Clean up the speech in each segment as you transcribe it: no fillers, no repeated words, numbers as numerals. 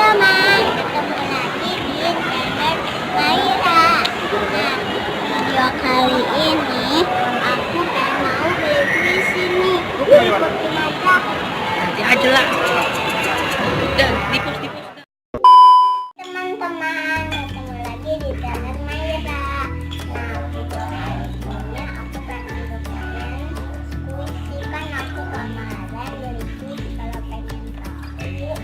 teman-teman, ketemu lagi di channel Maira. Nah, video kali ini aku mau beli sini. Ikutin aja. Nanti aja lah. Dan di-post. Teman-teman, ketemu lagi di channel Maira. Nah, video kali ini aku pengen dokumen squishy, kan aku kemarin beli squishy. Kalau pengen tahu,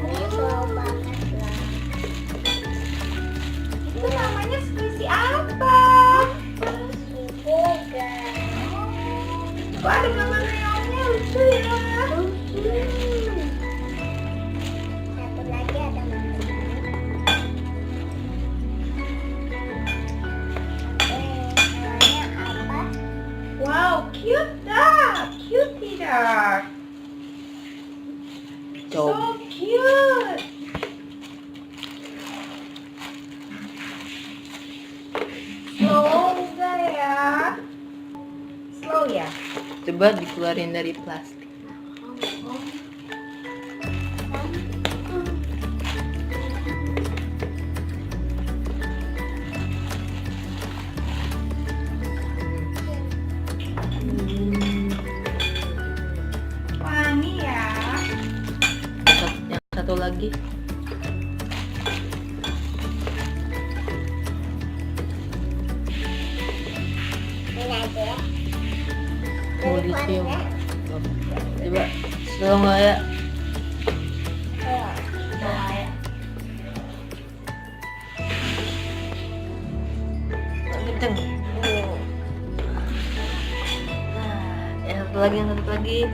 ini slow banget lah. Itu namanya squishy apa? Squishy burger. Kok ada nama neonnya, lucu ya. Satu lagi ada namanya apa? Wow, cute duck, cutie duck. So cute. Slow enggak ya? Slow ya? Coba dikeluarin dari plastik. Wangi ya. Yang satu lagi. Ini aja ya. Polisium. Coba slow nggak ya? Kenceng. Nah, yang satu lagi.